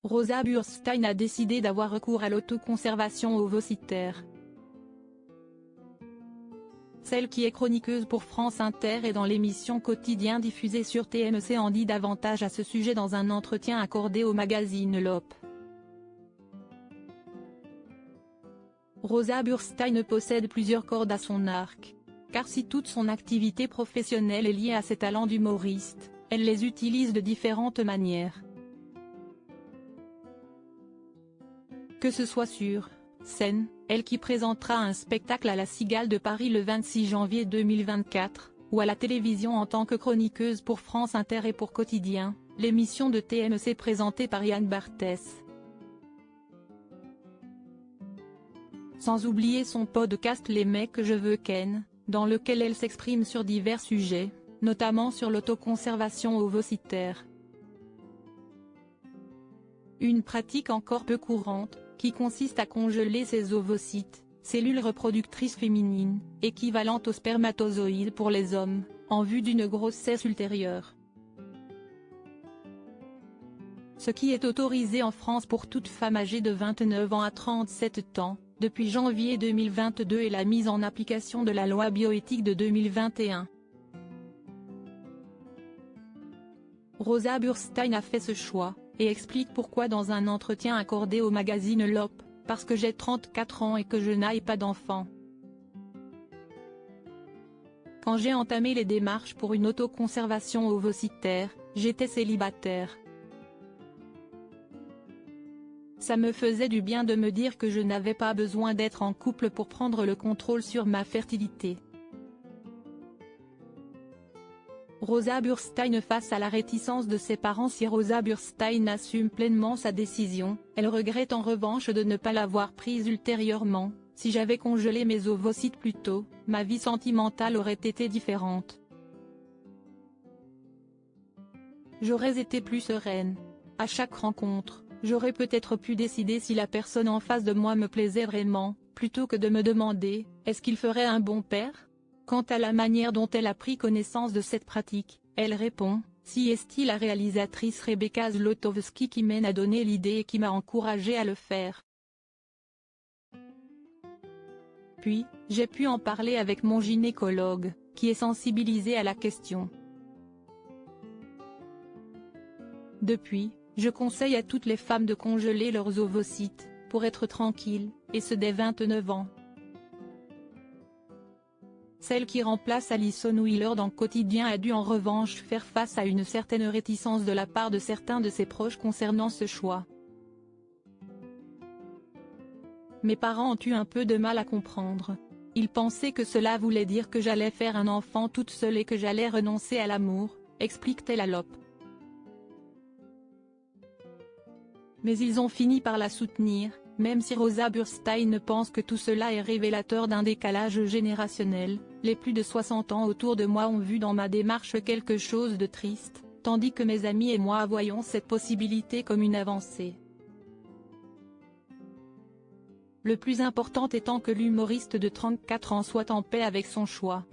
Rosa Burstein a décidé d'avoir recours à l'autoconservation ovocytaire. Celle qui est chroniqueuse pour France Inter et dans l'émission Quotidien diffusée sur TMC en dit davantage à ce sujet dans un entretien accordé au magazine L'Op. Rosa Burstein possède plusieurs cordes à son arc. Car si toute son activité professionnelle est liée à ses talents d'humoriste, elle les utilise de différentes manières. Que ce soit sur scène, elle qui présentera un spectacle à la Cigale de Paris le 26 janvier 2024, ou à la télévision en tant que chroniqueuse pour France Inter et pour Quotidien, l'émission de TMC présentée par Yann Barthès. Sans oublier son podcast Les mecs que je veux ken, dans lequel elle s'exprime sur divers sujets, notamment sur l'autoconservation ovocytaire. Une pratique encore peu courante, qui consiste à congeler ses ovocytes, cellules reproductrices féminines, équivalentes aux spermatozoïdes pour les hommes, en vue d'une grossesse ultérieure. Ce qui est autorisé en France pour toute femme âgée de 29 ans à 37 ans, depuis janvier 2022 et la mise en application de la loi bioéthique de 2021. Rosa Burstein a fait ce choix, et explique pourquoi dans un entretien accordé au magazine L'Op, parce que j'ai 34 ans et que je n'aille pas d'enfant. Quand j'ai entamé les démarches pour une autoconservation ovocytaire, j'étais célibataire. Ça me faisait du bien de me dire que je n'avais pas besoin d'être en couple pour prendre le contrôle sur ma fertilité. Rosa Burstein face à la réticence de ses parents. Si Rosa Burstein assume pleinement sa décision, elle regrette en revanche de ne pas l'avoir prise ultérieurement. Si j'avais congelé mes ovocytes plus tôt, ma vie sentimentale aurait été différente. J'aurais été plus sereine. À chaque rencontre, j'aurais peut-être pu décider si la personne en face de moi me plaisait vraiment, plutôt que de me demander « est-ce qu'il ferait un bon père ?» Quant à la manière dont elle a pris connaissance de cette pratique, elle répond « si est-il la réalisatrice Rebecca Zlotowski qui mène à donner l'idée et qui m'a encouragée à le faire. Puis, j'ai pu en parler avec mon gynécologue, qui est sensibilisé à la question. Depuis, je conseille à toutes les femmes de congeler leurs ovocytes, pour être tranquilles, et ce dès 29 ans. Celle qui remplace Alison Wheeler dans Quotidien a dû en revanche faire face à une certaine réticence de la part de certains de ses proches concernant ce choix. Mes parents ont eu un peu de mal à comprendre. Ils pensaient que cela voulait dire que j'allais faire un enfant toute seule et que j'allais renoncer à l'amour, explique-t-elle à L'Op. Mais ils ont fini par la soutenir, même si Rosa Burstein pense que tout cela est révélateur d'un décalage générationnel. Les plus de 60 ans autour de moi ont vu dans ma démarche quelque chose de triste, tandis que mes amis et moi voyons cette possibilité comme une avancée. Le plus important étant que l'humoriste de 34 ans soit en paix avec son choix.